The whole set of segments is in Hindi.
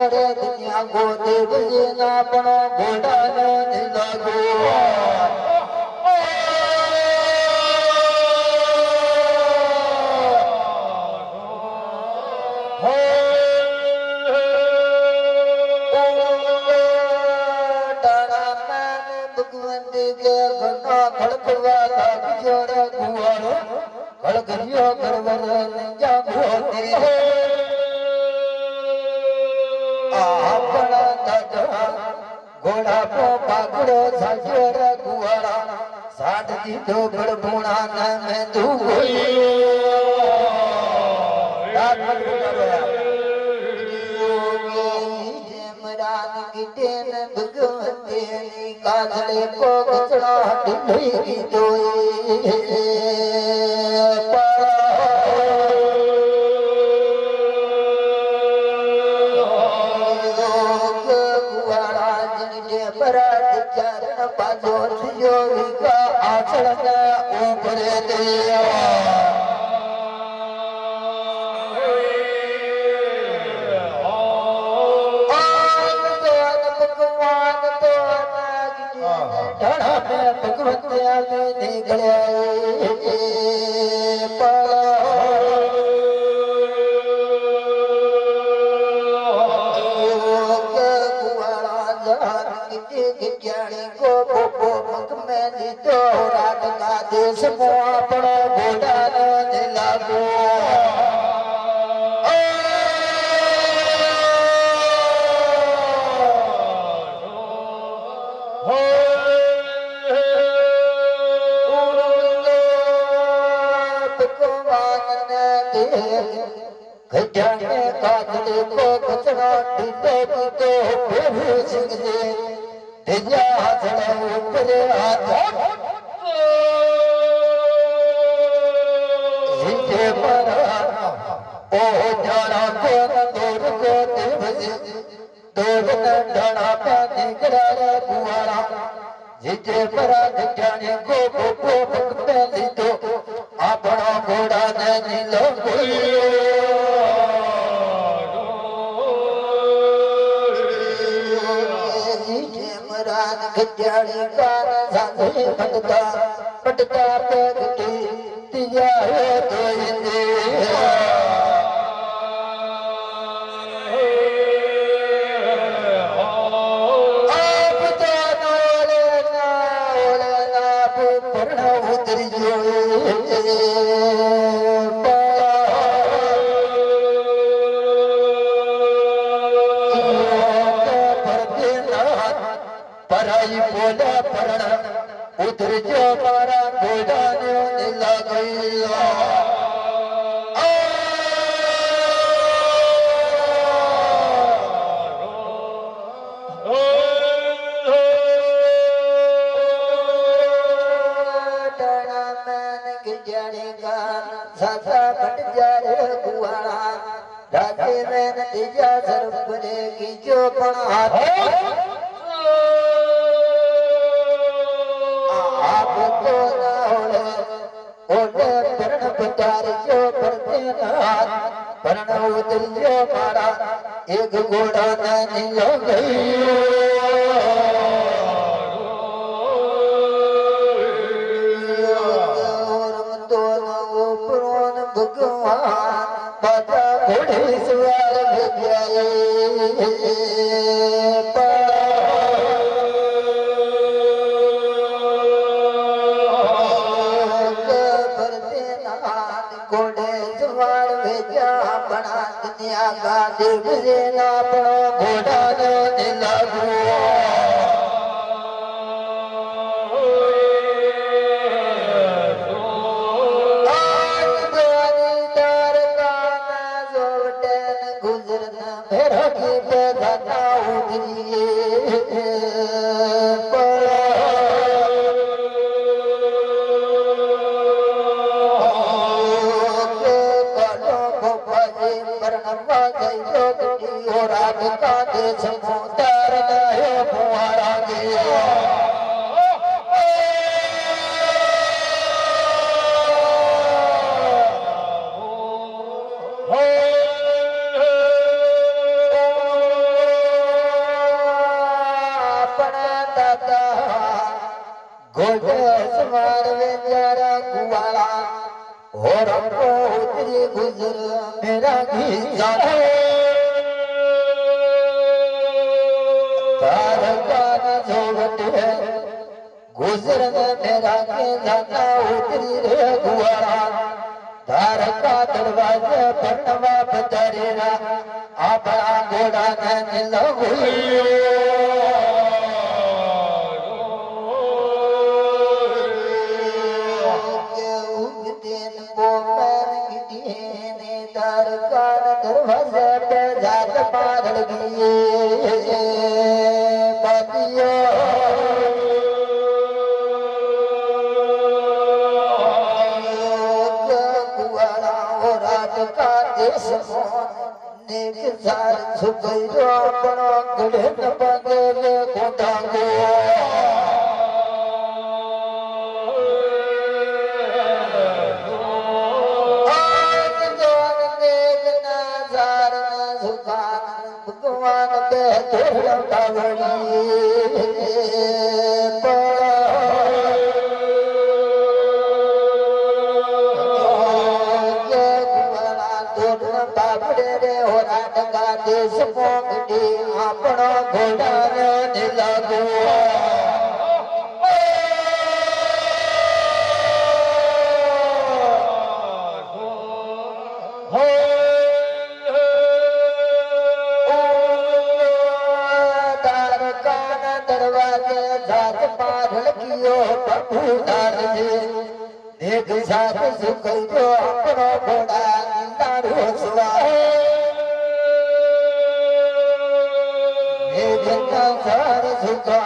दुनिया को देव जी ना पड़ो घोड़ा न लागो घोड़ा को पागड़ो साजर गुआड़ा साठ दी तो बड़बुणा न मैं तू कोई रात मत मरान गिटे न भगवते नी काजले को गचड़ा ढुई की दोई देश को अपना घोड़ा न लागो काजले को कचरा ढीले तो फिर सिंह दे दिया हसड़ा ऊपर हाथ जिते परा जाने को पहली तो अपना घोड़ा नहीं लो गजानी का साधे पटता पटता पैगटी तिया तो इंदे उधर जो मारा घोड़ा ने लग गया राजे में नतीजा सर की जो मारा एक घोड़ा नहीं लो भगवान बाजा घोड़े सवार देव से ना पड़ो घोड़ा ने लागो गुजरना मेरा की बेगाना उतरिए समुदार गयो फुहारा गया घोड़े सवार बेचारा कुवाड़ा और उतरी गुजर मेरा घीचा तार गाना जोगट है गुजर मेरा के जाना उतरी रे गुवाड़ा धार का दरवाजे पर नवाब दरेरा अपना घोड़ा ने लगुई दरवाजे पे जात पार लगी बातियों कुआरा और रात का देश नेक सार सुखई जो अपना गड़े न बगे खुदा को अपना घोड़ा ने लागू दरवाजे जात पार लगियो प्रभु दान जी एक साथ सुख जो अपना घोड़ा नारो सवार सार सुखा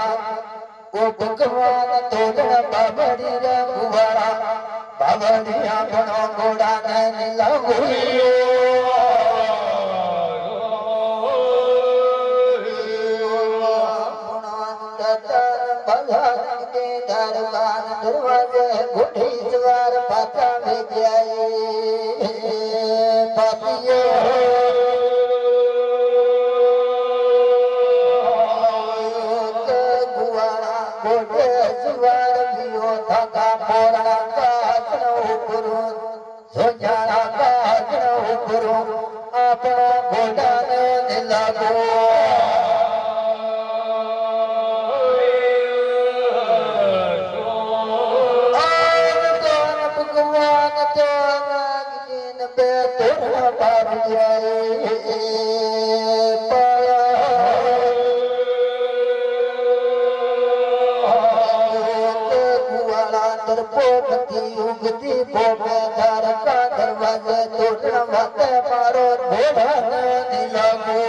वो भगवान तोड़ बाबरी रे गुवारा बाबरी अपना घोड़ा ने लगू दरवाजे घोड़ी सवार पाता में जाए पापियों अपना घोड़ा ने लागू भगवान तो नागिन पे तोड़ पार जाए पोपती उगती पोपे धार का दरवाजे तोड़ना वाते मारो घोड़ा ने लागू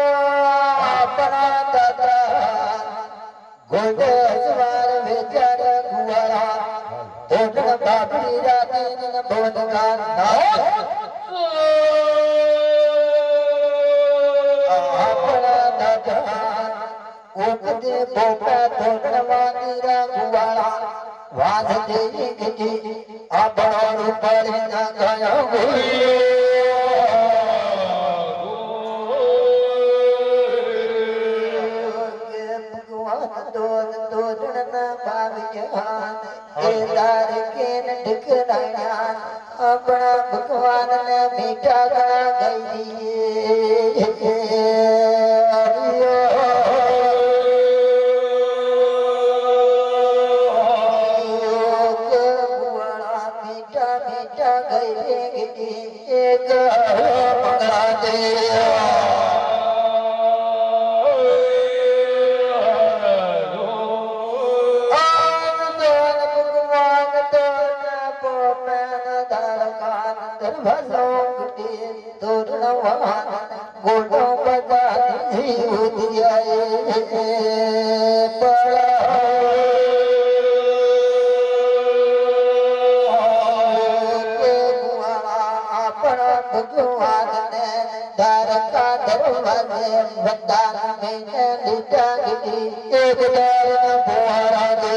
अपना दादा घोड़े सवार बेचारे गुवारा तोड़ना बाबरी राती न भवन का अपना दादा उगते पोपा तोड़ना वानीरा गुवारा वाद देवी गिटी अपना ऊपर न गया हुई अपना भगवान ने मीठा गा गई मीठा मीठा गई एक मंगला दे गोडो बजा अपना भगवान ने दार का दरवाजे बंदान में लीटा गिरी एक दार फुहारा दे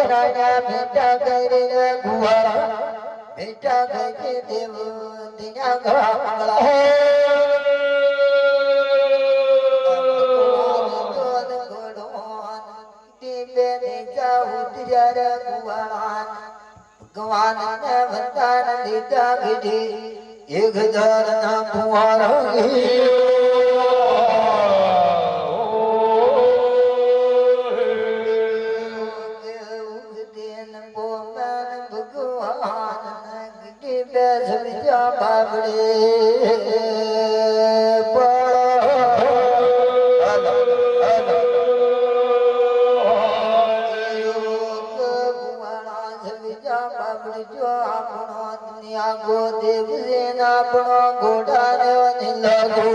बनाया बेटा करे गुवारा बेटा गए देव दिया गामला भगवान ने वरदान दीता गिरी 1000 ना पुआरा बाबड़े जो आपनो दुनिया को देव सेना अपनो घोड़ा ने लगो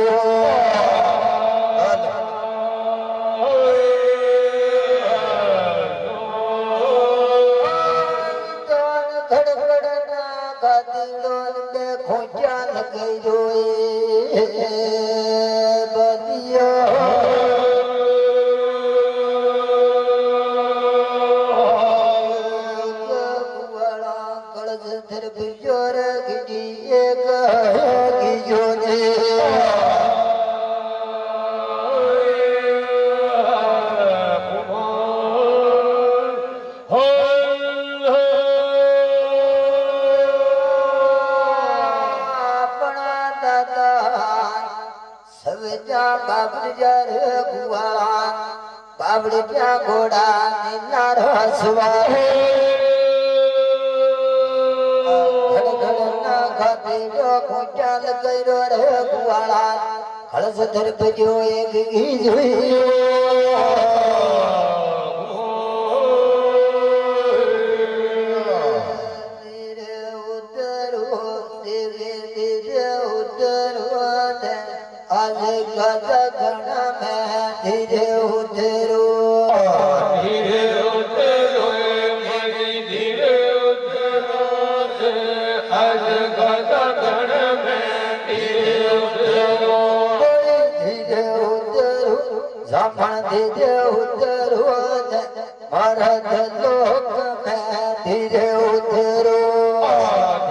खड़खड़ना खातिरों में खोचा लगे रोए बदिया बाबड़ी क्या घोड़ा नीला रसवा खड़खड़ना खाते जो खोचा लगे रे गुवाला खड़स धर पे जो एक गीज हुई धीरे उतरो धीरे उतरो धीरे उतरो आज गगन में धीरे उतरो धीरे उतरो जमन धीरे उतरो मरद लोक में धीरे उतरो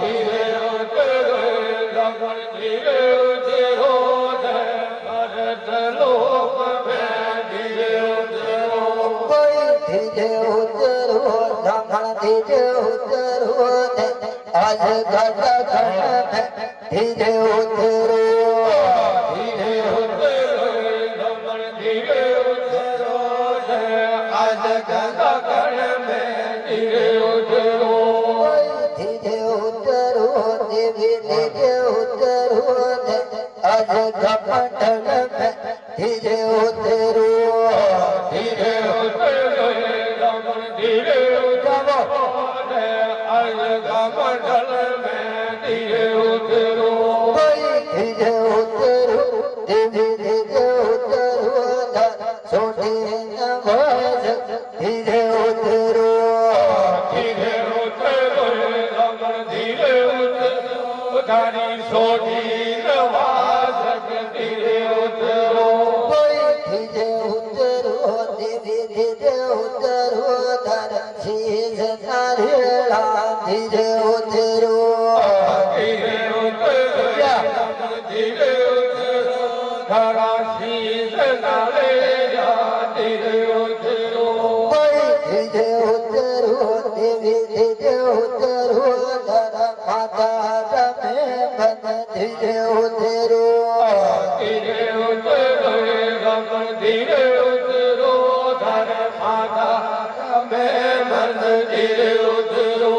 धीरे उतरो जमन धीरे उतरो मरद लोक धीरे उतरो जमन धीरे उतरो आज गगन में धीरे उतरो धीरे उतरो जमन धीरे उतरो आज गगन में धीरे उतरो धीरे उतरो देवी धीरे उतरो आज कमंडल में धीरे उतरो धीरे उतरो धीरे उतरो आज कमंडल में धीरे उतरो धीरे उतरो देवी धीरे उतरो सोने नवाज धीरे उतरो धीरे उतरो धीरे उतरो धारी सोनी नवाज धीरे उतरो धीरे उतरो देवी धीरे उतरो धर शीश नारियला धीरे उतरो धीरे उतरो धीरे उतरो धरा शीश नारियला धीरे उतरो धीरे उतरो देवी धीरे उतरो धर माता रमे बन धीरे उतरो धीरे उतरो धीरे उतरो धर माता रमे बन धीरे उतरो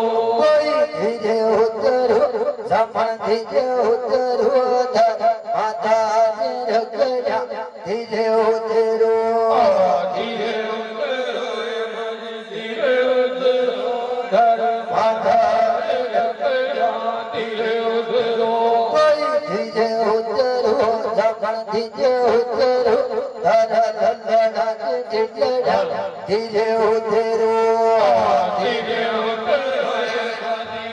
धीरे उतरो जमन धीरे उतरो धर माता रगड़ा धीरे उतरो धीरे उतरो धीरे उतरो धर माता रगड़ा धीरे उतरो धीरे उतरो जमन धीरे उतरो धर लल्लड़ा जिगड़ा धीरे उतरो धीरे उतरो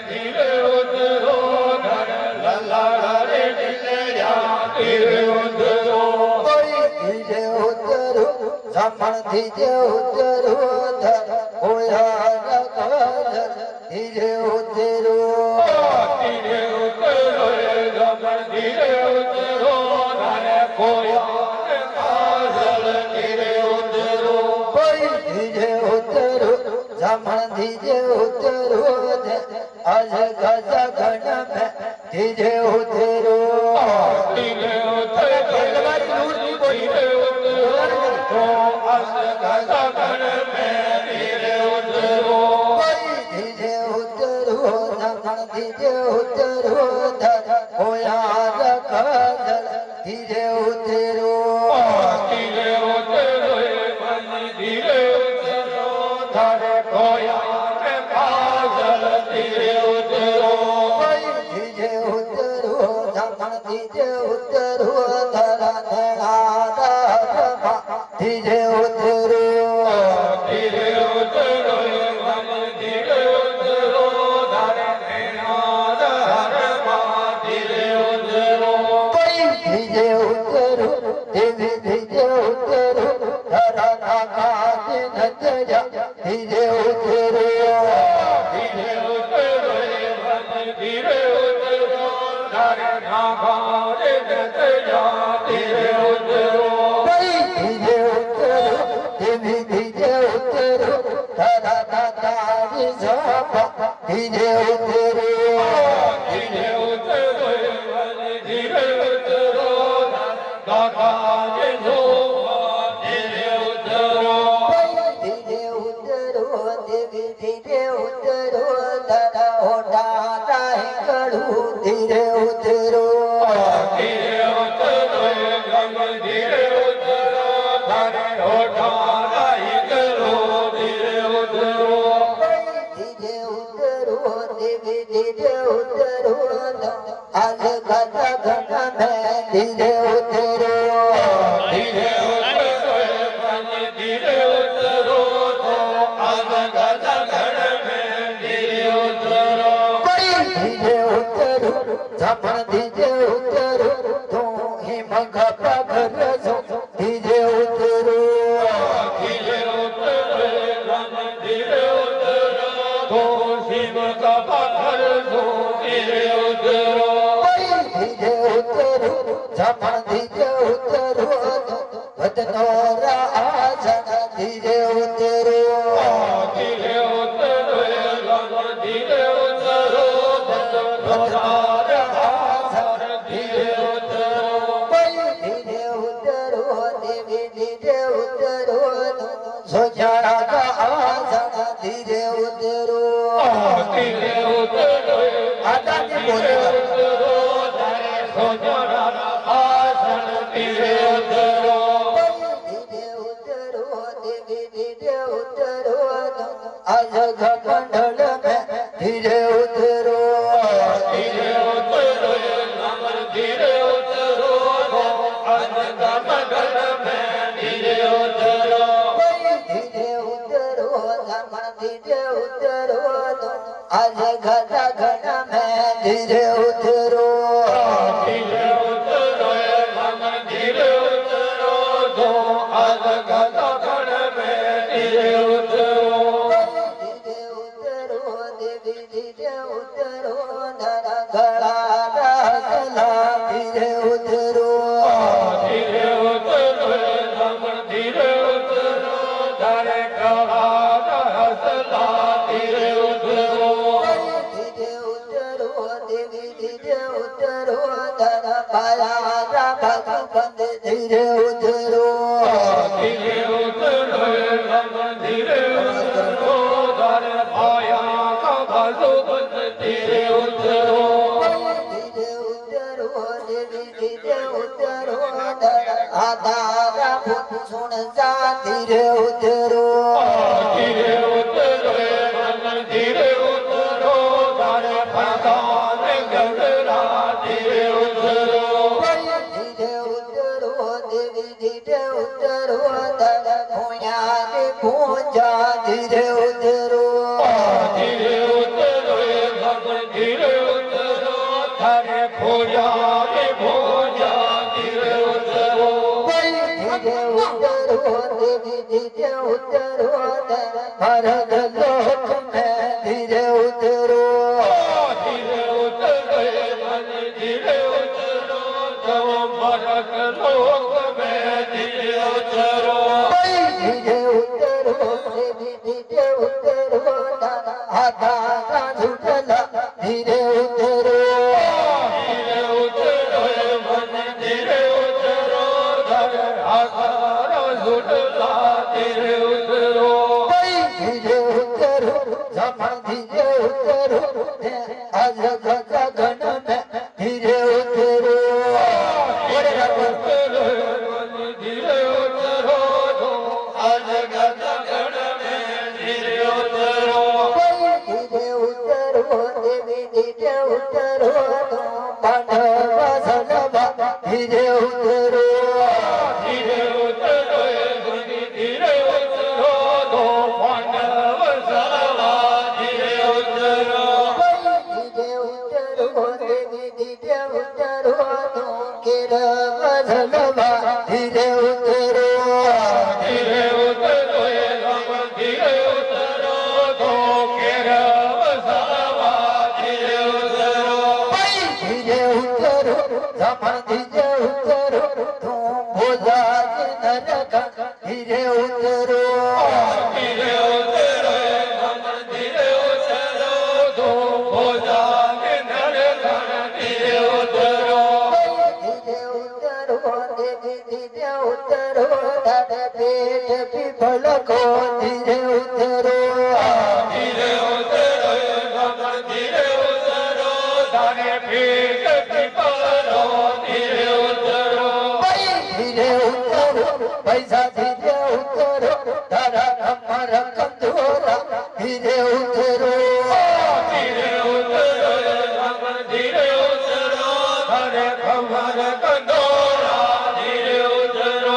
धीरे उतरो धर लल्लड़ा जिगड़ा धीरे उतरो धीरे उतरो जमन धीरे उतरो धर होया धीरे उतरो आज गजा घन में धीरे उतरो धीरे उतरो आज गजा घन में धीरे उतरो धीरे उतरो धीरे उतरो होया धीरे उतरो धीरे उतरो धीरे उतरो धरे खोया काजल धीरे उतरो धीरे उतरो धीरे उतरो धरा धीरे उतरो धीरे उतरो धीरे उतरो धरे धीरे उतरो धीरे उतरो देवी धीरे उतरो धरा धीरे उतरो धीरे उतरो धीरे उतरो धरे धीरे उतरो धीरे उतरो देवी धीरे उतरो धरा धीरे उतरो धीरे उतरो धीरे उतरो दादा धीरे उतरो धीरे उतरो देवी धीरे उतरो धरा होटा कड़ू धीरे उतरो धीरे उतरो धीरे उतरो धरे होठा करो धीरे उतरो धीरे उतरो देवी धीरे उतरो आज गजा घन में धीरे उतरो धीरे उतरो धीरे उतरो आज गजा घन में धीरे उतरो धीरे उतरो झपण धीरे उतरो तू ही मग पगर धीरे उतरो धीरे उतरो धीरे उतरो तो शिव का पत्थर दो धीरे उतरो धीरे उतरो झपण धीरे उतरो भदनोरा आसन धीरे उतरो धीरे उतरो धीरे उतरो आसन धीरे उतरो धीरे उतरो देवी धीरे उतरो सोचारा का आसन धीरे उतरो धीरे उतरो आधा नहीं बोलेगा आसन धीरे उतरो धीरे उतरो देवी धीरे उतरो आज घमंडल में धीरे उतरो धीरे उतरो धीरे उतरो आज गमगल में धीरे उतरो धीरे उतरो धीरे उतरो आज गजा घन में धीरे उतरो धीरे उतरो धीरे उतरो आज गजा घन में धीरे उतरो धीरे उतरो देवी धीरे उतरो धरा गला रसला धीरे उतरो धीरे उतरो धीरे उतरो धरे कला हसला धीरे उतरो धीरे उतरो देवी धीरे उतरो धरा पाया भगवंत धीरे उतरो धीरे उतरो धीरे उतरो धरे पाया का भगवंत धीरे उतरो धीरे उतरो देवी धीरे उतरो धरा आधार सुन जा धीरे उतरो धीरे उतरो धीरे उतरो धरे प्रधान गंगरा धीरे उतरो धीरे उतरो देवी धीरे उतरो धरा भूया भूजा धीरे उतरो धीरे उतरो धीरे उतरो धरे भोजा भोजा धीरे उतरो धीरे उतरो देवी धीरे उतरो भरत लोक में धीरे उतरो धीरे उतरो धीरे उतरो तब भरत लोक में धीरे उतरो धीरे उतरो देवी धीरे उतरो आधा झुकला धीरे उतरो ધીરે ઉતરો મન ધીરે ઉતરો ધરે આધારો ઝૂટલા ધીરે ઉતરો धीरे उतरो जमा धीरे उतरो आज गगा गण में धीरे उतरो ધીરે ઉતરો તો આજ ગગન મેં ધીરે ઉતરો धीरे उतरो देवी धीरे उतरो पांडव सलवा धीरे उतरो ધીરે ઉતરો ધીરે ઉતરો તો પાંડવ સલવા ધીરે ઉતરો धीरे उतरो देवी धीरे उतरो केरव सलवा धीरे उतरो ધીરે ઉતરો ધીરે ઉતરો તો કેરવ સલવા ધીરે ઉતરો धीरे उतरो जमा धीरे उतरो भोजा नरक धीरे उतरो ધીરે ઉતરો ધીરે ઉતરો તો ભોજાને નરકણ ધીરે ઉતરો धीरे उतरो देवी धीरे उतरो दाद पेट पिपल को धीरे उतरो ધીરે ઉતરો ધીરે ઉતરો તારે પીઠ પીપળો ધીરે ઉતરો धीरे उतरो पैसा धीरे उतरो तारा कमर कंदोरा धीरे उतरो ધીરે ઉતરો ધીરે ઉતરો તારે ખબર કંદોરા ધીરે ઉતરો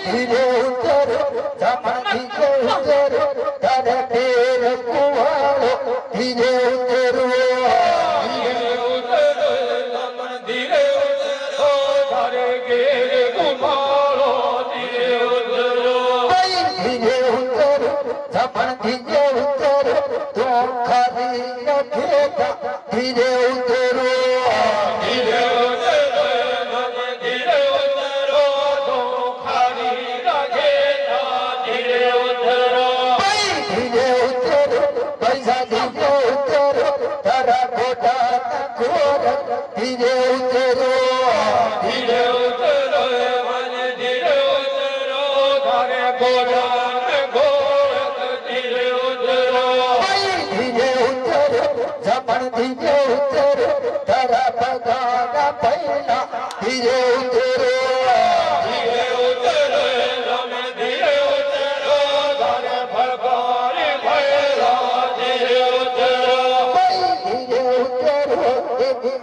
धीरे उतरो जमा धीरे उतरो तारा पेर कुवाड़ो धीरे उतरो ધીરે ઉતરો ધીરે ઉતરો તારે ઘેર કુમારો ધીરે ઉતરો धीरे उतरो जमा धीरे उतरो तो खाली रखेगा धीरे उतरो ધીરે ઉતરો ધીરે ઉતરો તો ખાલી રાખેલા ધીરે ઉતરો धीरे उतरो पैसा धीरे उतरो तारा खोटा खोर धीरे उतरो ધીરે ઉતરો મને ધીરે ઉતરો તારે ગોળાને ગોળક ધીરે ઉતરો धीरे उतरो जमन धीरे उतरो तारा पगारा पहला धीरे उतरो ધીરે ઉતરો તમે ધીરે ઉતરો તારે ભગવાને ભયલા ધીરે ઉતરો धीरे उतरो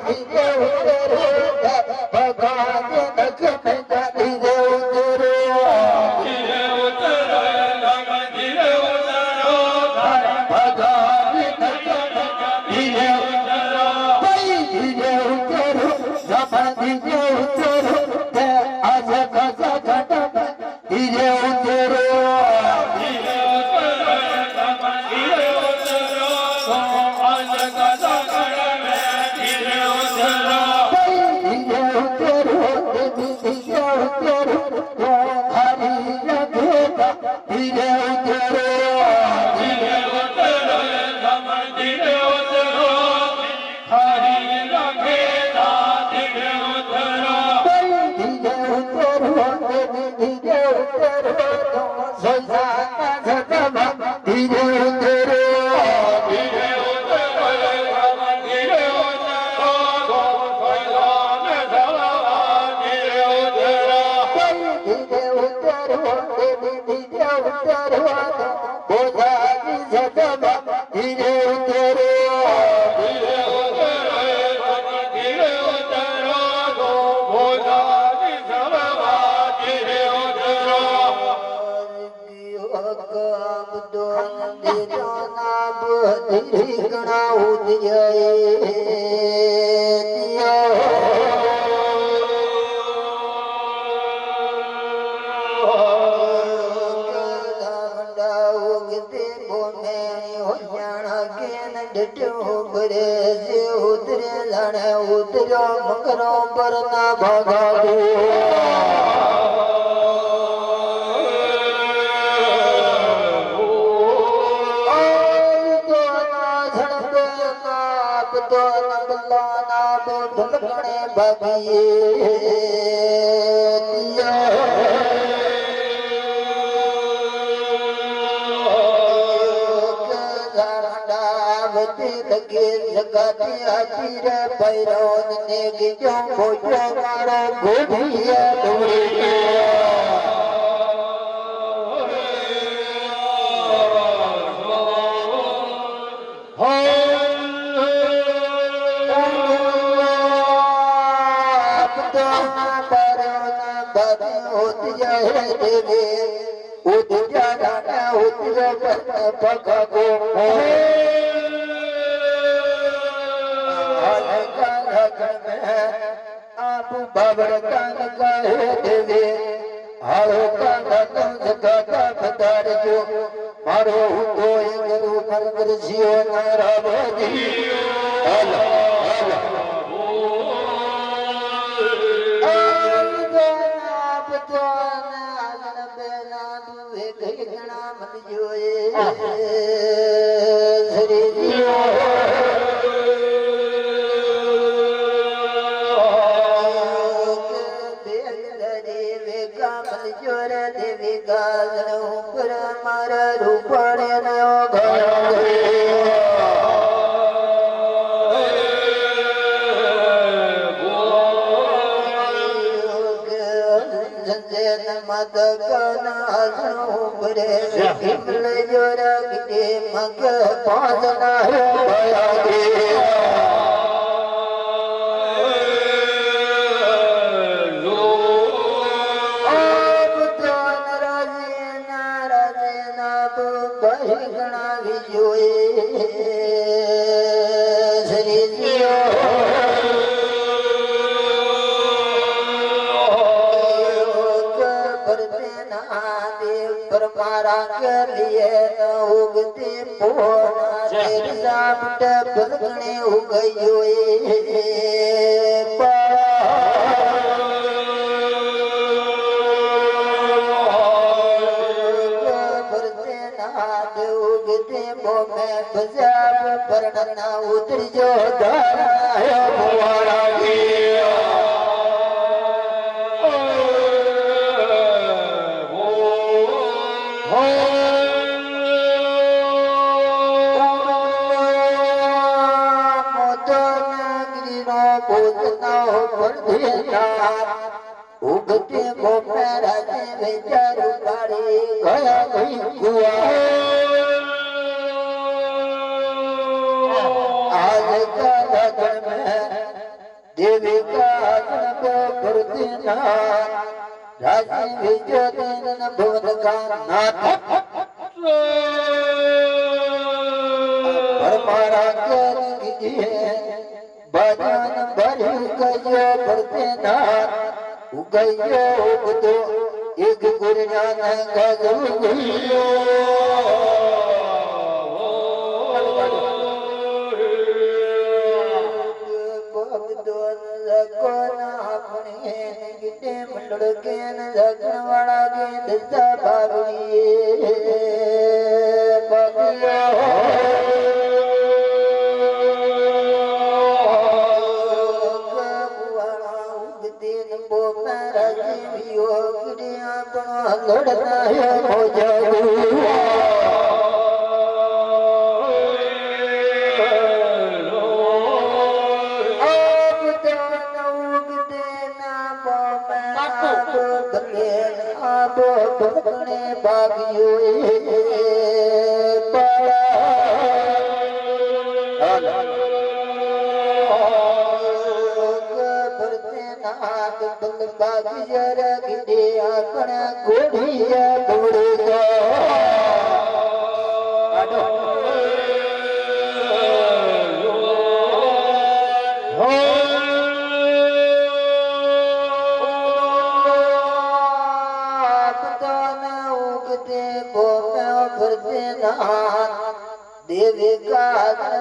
धीरे उतरो भगवान नख में धीरे उतरो ધીરે ઉતરો તમે ધીરે ઉતરો તારે भगवान नख ધીરે ઉતરો धीरे उतरो जमा धीरे उतरो आज गगा घट धीरे उतरो ધીરે ઉતરો તમે ધીરે ઉતરો તો આજ ગદા ગણ ધીરે ઉતરો धीरे उतरो धीरे उतरो हरी रघेगा धीरे उतरो ધીરે ઉતરો તમે ધીરે ઉતરો હરી રાખેલા ધીરે ઉતરો धीरे उतरो धीरे उतरो सोजाना सदमा धीरे उतरो ધીરે ઉતરો તમે ધીરે ઉતરો તો ભગવાને ભયલા ધીરે ઉતરો धीरे उतरो धीरे उतरो बोझानी सदमा धीरे उतरो ધીરે ઉતરો તમે ધીરે ઉતરો તો ભોજાની સલવા ધીરે ઉતરો ઉતર્યો મકરો પર ના ભાગા बरकणे बागिए दिया लगे जगाती आती रे पैरौन ने गिजो बोझो मारो गोभिया डोरिया देवे उदिया राना उदिया पका गो आप बाबर कान काहे देवे हालो कान तुम जगा पदार जो मारो तो गुरु कर करसियो नारा बदी अल्लाह मत करना ऊपरे हिमल जोरा के मग पादना भया दे अब तो नाराजे ना तो बहिगना भी जोए श्री जियो परमारा के लिए न उगते पोना तेरे सामने बलगने उगयोए भरते नाद उगते बो में बजाब परना उतर जो धारा है भवारा उगते बोपे राजे बेचारू बाड़ी गया गई हुआ आज का लगन में देवी का आसन पे भरते नाथ राजे भेजो दिन भुवन का नाथ परमारा के भजन भरी गयो भरते नाथ उगयो उगदो एक गुरजान गयो भगदोन लगोना अपने गिटे मंडल के न जगन वाला के दसा भागलिए पगियो लड़ना है हो जाऊ अब तो उगते ना बले अब बलगने बागियो बागियर गिटे अपना गोढ़िया दौड़ेगा उगते भरते देवी का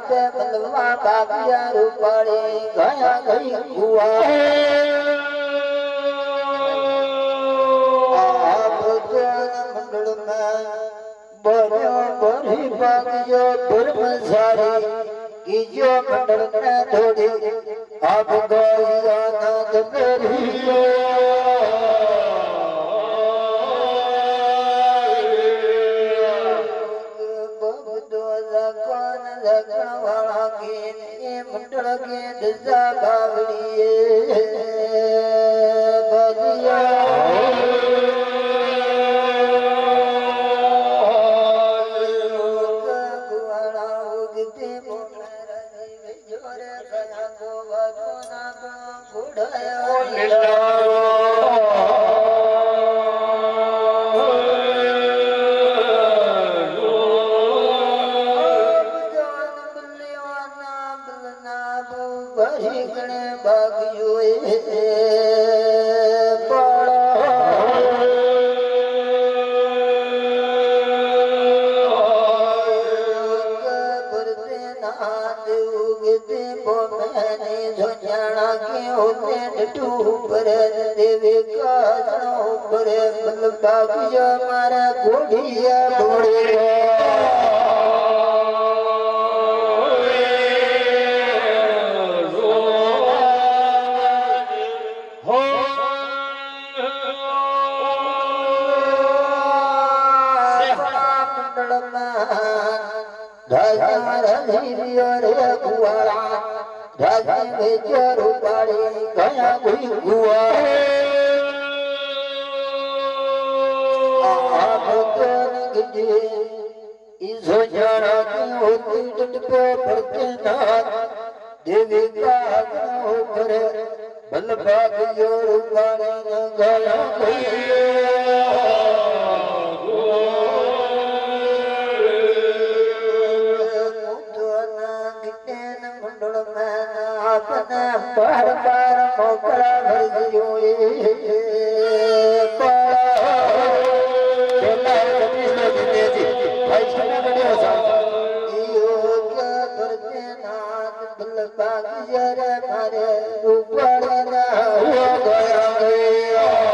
पे बलवा बागिया रूपाड़ी गया गई हुआ बड़ी बागियो ब्रह्मचारी की जो मंडल में थोड़ी आप गया नंद मेरियो बबदो जगन जगन वाला के मंडल के दजा बावड़िए बलिया मारा गोढ़िया देवी का बलभाग जोर गया अपना बार बार मोकला भर मारे ऊपर ना हो गया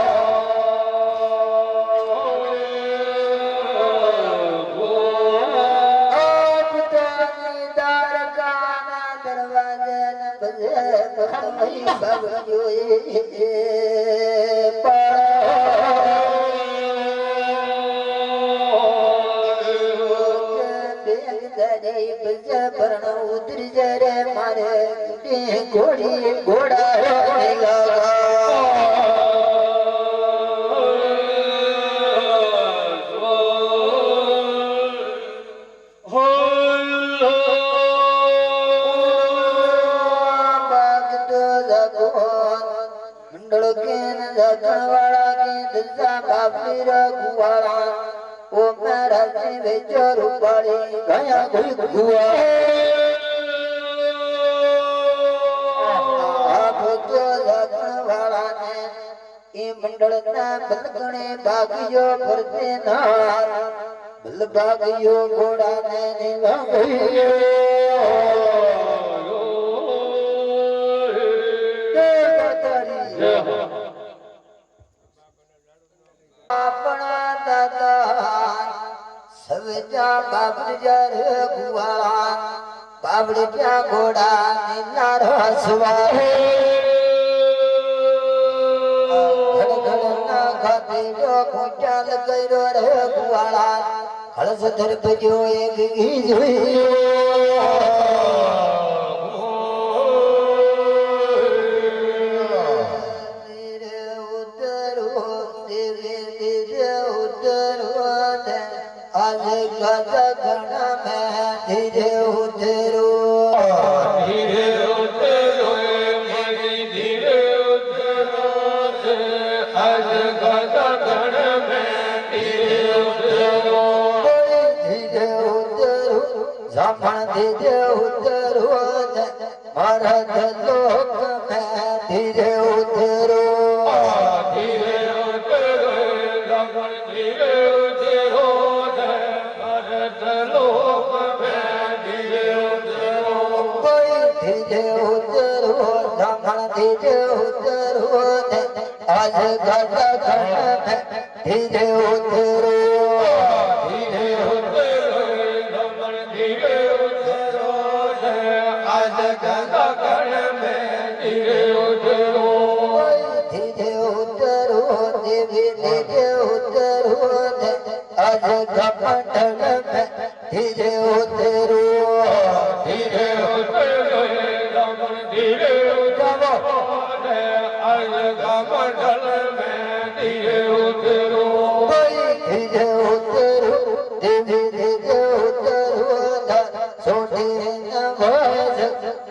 उतर जरे मारे घोड़ी घोड़ा लगा मंडल के वाला के दसा बाबी रघुवाला ओ मेरा बेचो रूपाली गया घुआ आप तो लगन वाला ने मंडल ना बलगणे भागियो फरते ना बल भागियो घोड़ा ने निभाइयो अपना दादा सवेजा बाबड़ जर गुवाला बाबड़ क्या घोड़ा नीला रसवा घड़ ना खाते जो खोचा लगैरो रे गुवाला खलस धर बजो एक गीत हुई धीरे उतरो धीरे उतरो धीरे उतरो आज गगन में धीरे उतरो धीरे उतरो जामन धीरे उतरो भारत लोक में धीरे उतरो धीरे उतरो जामन धीरे उतरो भारत लोक धीरे उतरो जामन धीरे उतरो आज गगन में धीरे उतरो धीरे उतरो जामन धीरे उतरो आज गगन में कमंडल में धीरे उतरो धीरे उतरो रमन धीरे उतरो अलग मंडल में धीरे उतरो धीरे उतरो धीरे धीरे उतरो सोने नवाज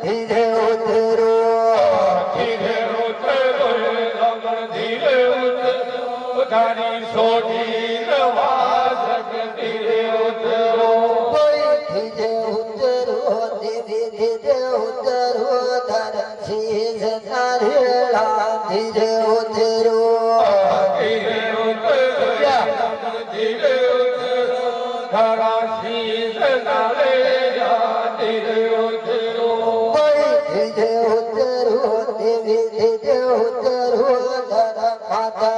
धीरे उतरो धीरे उतरो रमन धीरे उतरो धारी सोनी नवाज धीरे उतरो धीरे उतरो धीरे धीरे उतरो धर शीश नारियला धीरे उतरो धीरे उतरो धीरे उतरो धारा शीश नारियला धीरे उतरो धीरे उतरो धीरे धीरे उतरो धर माता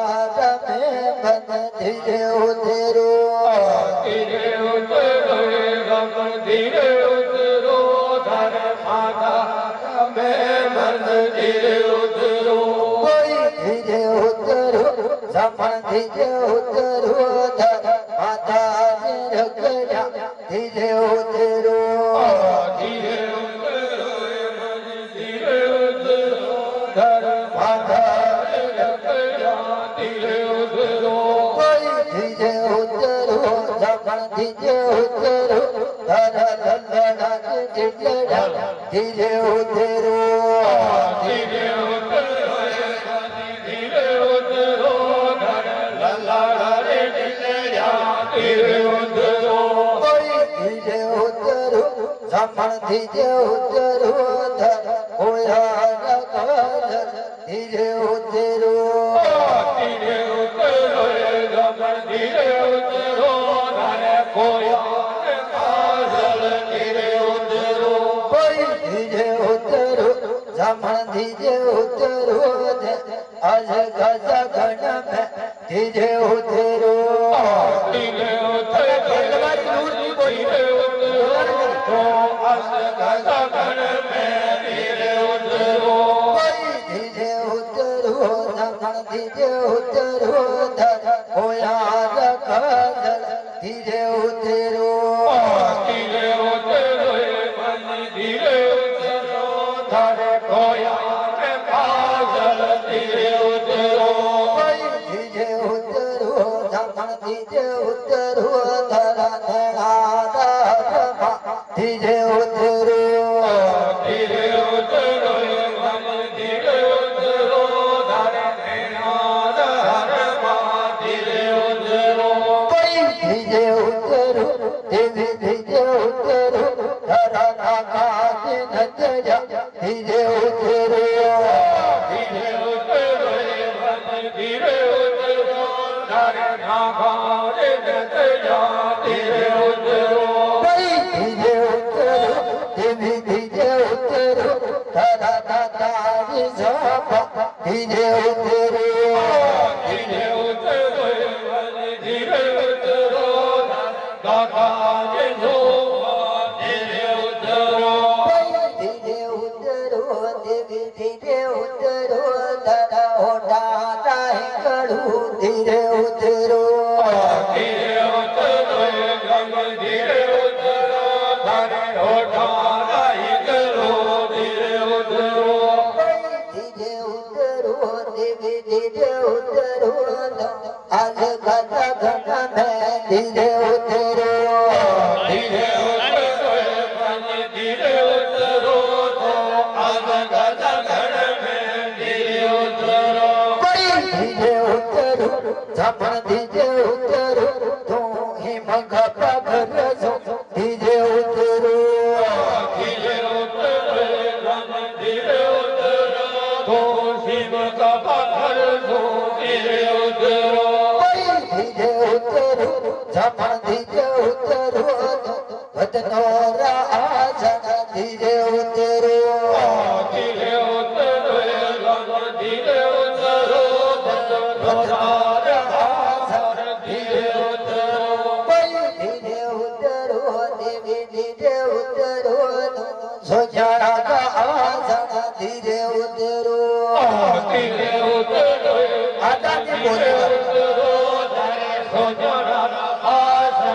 में बन धीरे उतरो धीरे उतरो रमन धीरे उतरो धर माता में मन धीरे उतरो धीरे उतरो समन धीरे उतरो धर माता रखया धीरे उतरो धीरे उतरो मन धीरे उतरो धर माता रखया धीरे उतरो धीरे उतरो समन धीरे उतरो धर लल्लड़ा जिगड़ा धीरे उतरो धीरे उतरो धीरे उतरो धर लल्ला रे दिलया धीरे उतरो धीरे उतरो समन धीरे उतरो धर होया नगर धीरे उतरो धीरे उतरो रमन धीरे उतरो धर कोया काजल धीरे उतरो धीरे उतरो समन धीरे उतरो आज गजा घन में धीरे उतरो धीरे उतरो धीरे उतरो तो अस गजा घर में धीरे उतरो धीरे उतरो समन धीरे उतरो धर होया रखल धीरे उतरो धीरे उतरो मन धीरे उतरो धर कोया काजल धीरे उतरो धीरे उतरो समन धीरे उतरो धर नैना धीरे उतरो धीरे उतरो मन धीरे उतरो धर धर धीरे उतरो धीरे उतरो धीरे धीरे उतरो धर नागाज नजया धीरे उतरो धीरे उतरो मन धीरे उतरो धर नागाज नजया धीरे उतरो धीरे उतरो धीरे धीरे उतरो धर नागाज झपा धीरे उतरो धीरे उतरो मन धीरे उतरो नागाज धीरे उतरो धीरे उतरो धीरे धीरे उतरो धर होटा कड़ू धीरे उतरो धीरे उतरो रमन धीरे उतरो धर होठा नहीं करो धीरे उतरो धीरे उतरो धीरे धीरे उतरो आज गजा घन में धीरे उतरो धीरे उतरो मन धीरे उतरो तो आज गजा घर में धीरे उतरो धीरे उतरो समन धीरे उतरो तू ही मग पगर जो धीरे उतरो धीरे उतरो रमन धीरे उतरो तो शिव का पत्थर जो धीरे उतरो धीरे उतरो समन धीरे उतरो बदनोरा आसन धीरे उतरो धीरे उतरो रमन धीरे उतरो आसन धीरे उतरो धीरे उतरो देवी धीरे उतरो सोचारा का आसन धीरे उतरो धीरे उतरो आदा की बोलेगा उतरो धरे सोजरा आसन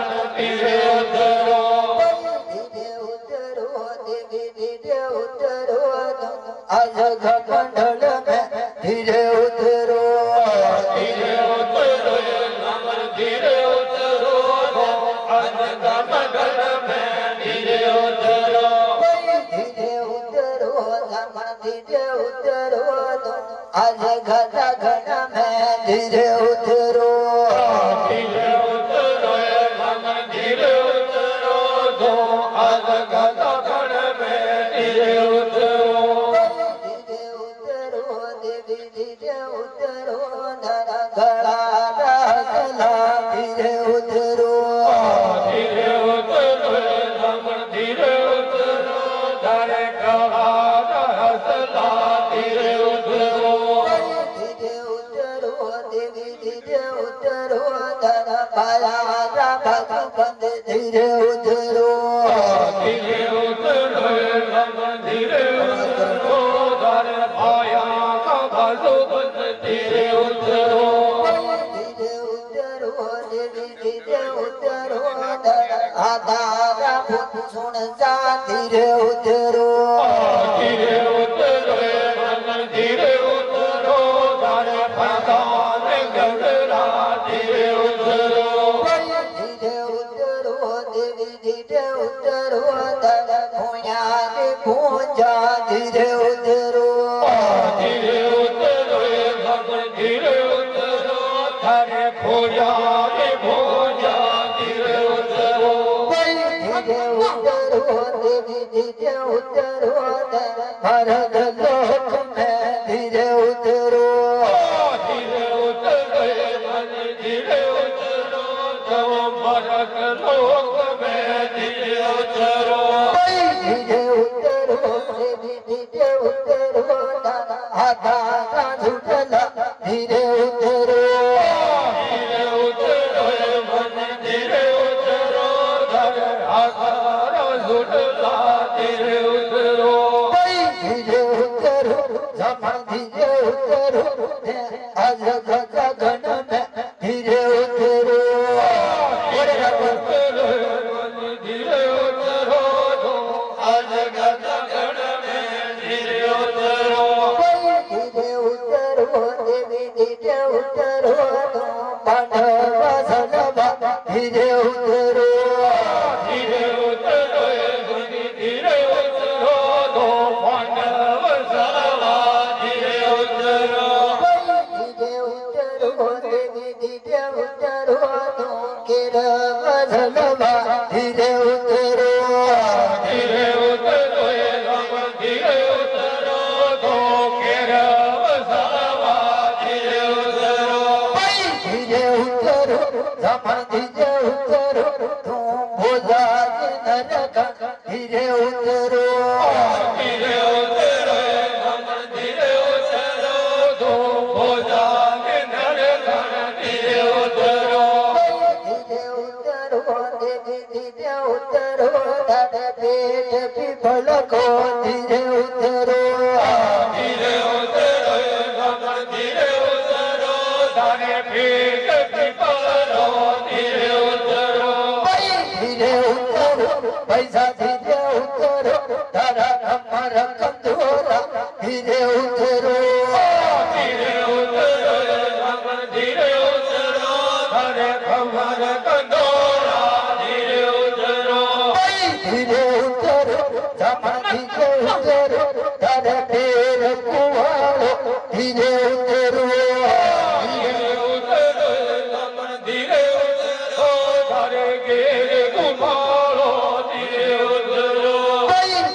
धीरे उतरो धीरे उतरो रमन धीरे उतरो आज गगन में धीरे उतरो धीरे उतरो रमन धीरे उतरो आज गगन में धीरे उतरो धीरे उतरो रमन धीरे उतरो आज गगन में धीरे उतरो धीरे उतरो देवी धीरे उतरो नरा गला रसला धीरे उतरो धीरे उतरो रमन धीरे उतरो धरे गला हसला धीरे उतरो धीरे उतरो देवी धीरे उतरो नरा पाया भगवंत धीरे उतरो धीरे उतरो रमन धीरे उतरो धरे पाया का भगवंत धीरे उतरो धीरे उतरो देवी धीरे उतरो आधारा सुन जा धीरे उतरो धीरे उतरो रमन धीरे उतरो धरे भगवान गगरा धीरे उतरो धीरे उतरो देवी धीरे उतरो भूया भूजा धीरे उतरो धीरे उतरो रमन धीरे उतरो धरे भोजा भोजा धीरे उतरो धीरे उतरो देवी धीरे उतरो भरत लोक में धीरे उतरो धीरे उतरो मन धीरे उतरो तव भरत लोक में धीरे उतरो धीरे उतरो देवी धीरे उतरो आधा झुकला धीरे उतरो धीरे उतरो मन धीरे उतरो धर आधार झुटला धीरे उतरो धीरे उतरो जमा धीरे उतरो आज गगन में धीरे उतरो उतरो मन धीरे उतरो आज गगन में धीरे उतरो धीरे उतरो देवी धीरे उतरो पांडव सलवा धीरे उतरो धीरे उतरो धीरे उतरो दो पांडव सलवा धीरे उतरो धीरे उतरो देवी धीरे उतरो केरव सलवा धीरे उतरो धीरे उतरो रमन धीरे उतरो दो केरव सलवा धीरे उतरो धीरे उतरो जमा धीरे उतरो भोजा नरक धीरे उतरो धीरे उतरो रमन धीरे उतरो दो भोजा नरकन धीरे उतरो धीरे उतरो देवी धीरे उतरो धड़ पेट पिपल को धीरे उतरो धीरे उतरो रमन धीरे उतरो धरे पीठ पिपलो धीरे उतरो धीरे उतरो पैसा धीरे उतरो धरा कमर कंदोरा धीरे उतरो धीरे उतरो रमन धीरे उतरो धरे कमर कंदोरा धीरे उतरो धीरे उतरो जमा धीरे उतरो धरा पेर कुवालो धीरे उतरो धीरे उतरो रमन धीरे उतरो धरे गिर कुमारो धीरे उतरो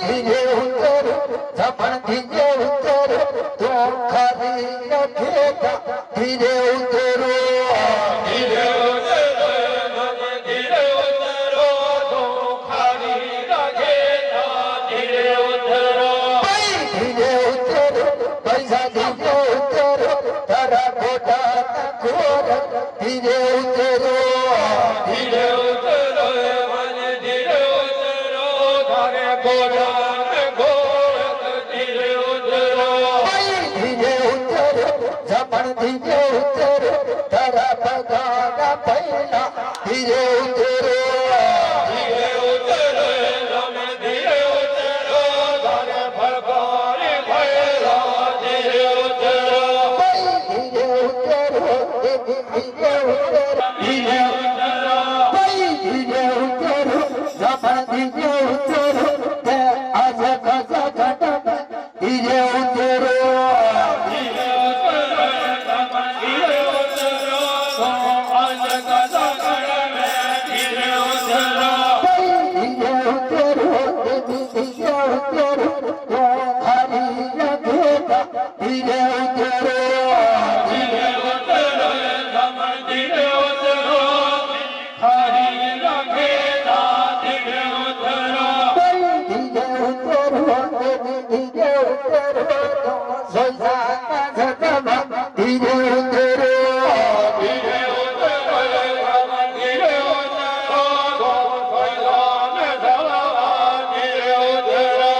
धीरे उतरो जमा धीरे उतरो तो खाली न खेता धीरे उतरो धीरे उतरो रमन धीरे उतरो दो खाली रखेता धीरे उतरो धीरे उतरो पैसा धीरे उतरो तारा खोटा न खोर धीरे उतरो धीरे उतरो मन धीरे उतरो धरे गोरा घोरत धीरे उतरो धीरे उतरो जमन धीरे उतरो तारा बगाना पैना धीरे उतरो धीरे उतरो रमन धीरे उतरो धरे भगवान भैरा धीरे उतरो जफर धीरे उतरो ते आज खजा घटा धीरे उतरो धीरे उतरो जफर धीरे उतरो आज खजा घटा धीरे उतरो धीरे उतरो धीरे उतरो हरी रघुता धीरे उतरो धीरे उतरो जफर धीरे उतरो हरी रघुता धीरे उतरो धीरे उतरो धीरे उतरो सोजाना झटमा धीरे उतरो धीरे उतरो जफर धीरे उतरो सोजाना झटमा धीरे उतरो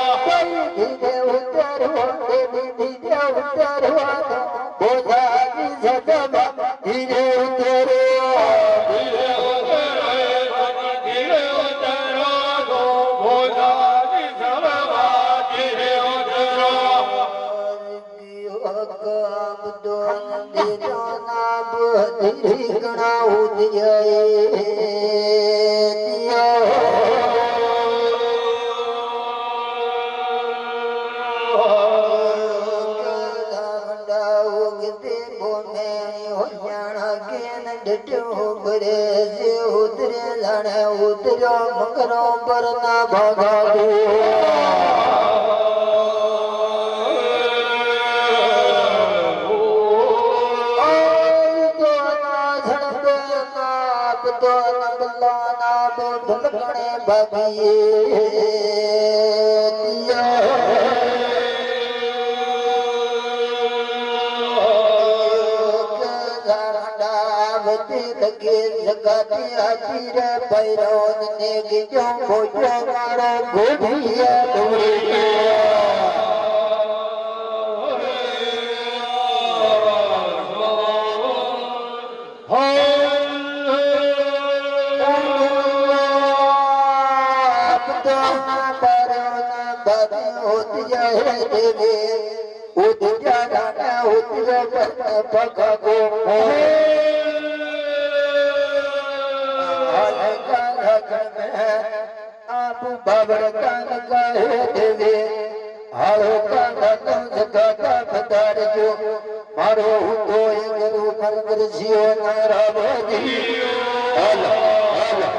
धीरे उतरो धीरे उतरो बोझानी झटमा धीरे उतरो धीरे उतरो जफर धीरे उतरो भोजानी झटमा धीरे उतरो उतरो मगरो पर ना भागा बाबर कान कहे देवे हालो कान जगा पधार जो मारो तो गुरु पर जियो नारा बदी हला हला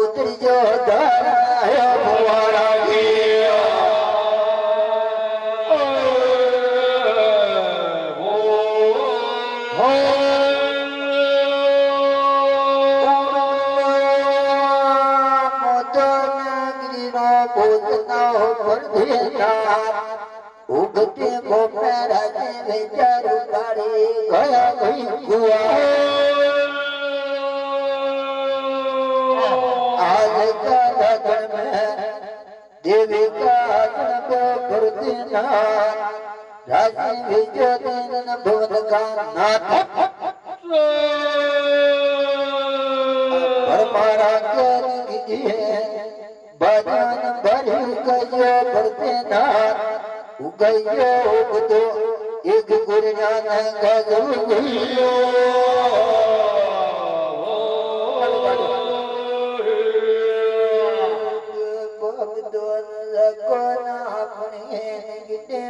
उतर जो उगते गोपेरा विचार पारी गया गई कुआ आज का लगन में देवी का करते ना राजी विजय दिन भुवन का नाथ हमारा ज्ञान है भजन भरी गयो भरते ना उगयो उगदो एक गुरजान गजब गयो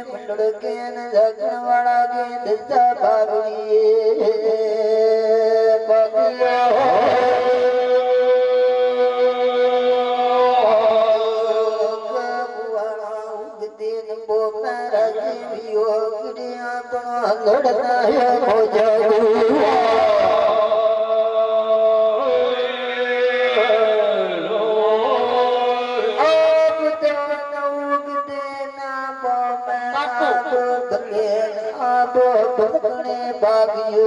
मंडल के जगन वाला के दिशा बाबरी लड़ना है मौजा बागियो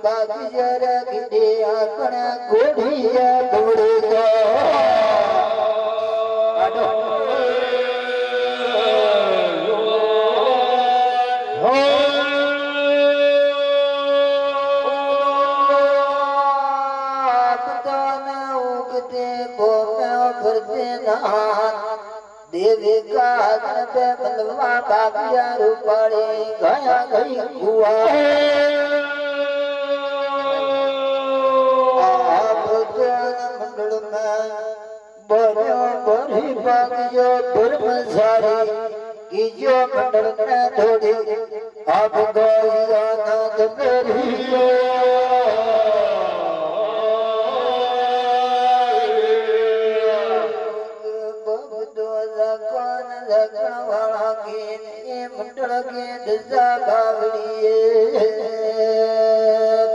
बागियर गिडे अपना गोढ़िया दौड़ेगा देवी का पे बलवा बाबिया रूपाड़ी गया गई हुआ आप तो मंडल में बड़ो बड़ी बागियो धर्म सारी की जो मंडल में थोड़ी आप गया ना दबरियो मंडल के दिशा बावड़िए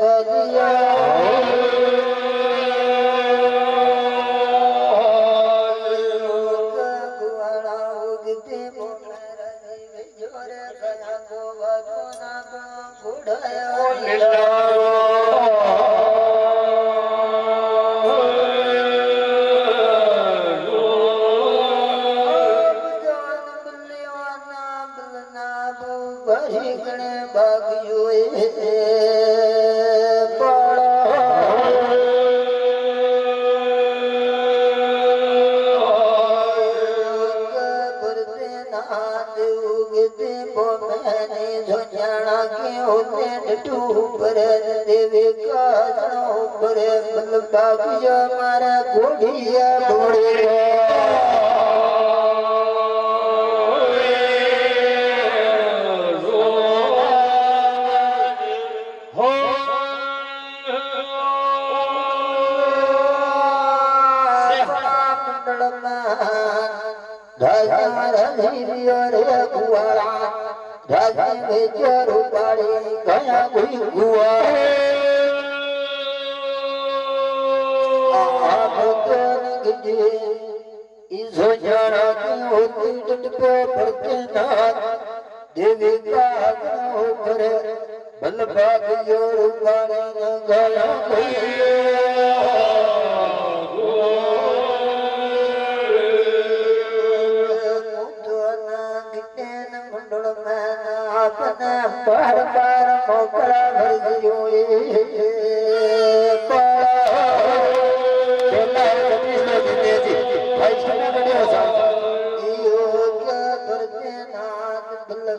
बलिया गुआड़ा उगते मोहरा जीव जोरे गया गोवा ना बुढ़ाया मारा गोढ़िया देवी का बलबागियो रूपाणी गया मंडल में अपने बार बार मोकड़ा भरियो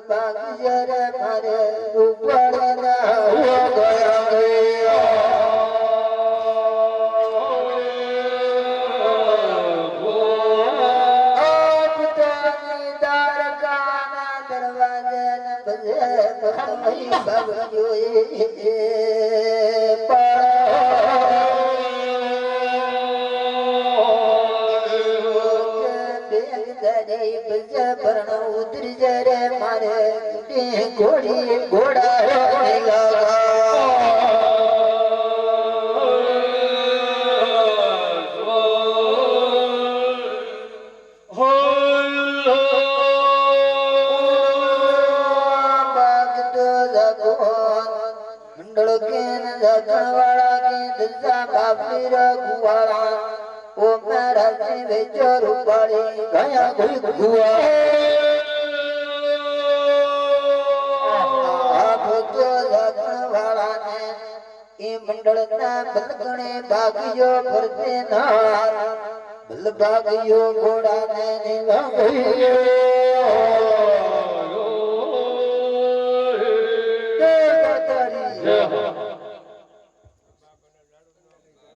बागियर मारे ऊपर ना हुआ गया आप दार का दरवाजे न बजे बखमई बबजोए उतर जरे मारे घोड़ी घोड़ा मंडल के वाला के दिशा बापी रघुवाड़ा ओ मेरा जीवे चोरू पड़ी गया कोई हुआ आप એ મંડળના બલગણે ભાગ્યો ફરતે નાર બલ ભાગ્યો ઘોડાને નીલમયો જય માતાજી.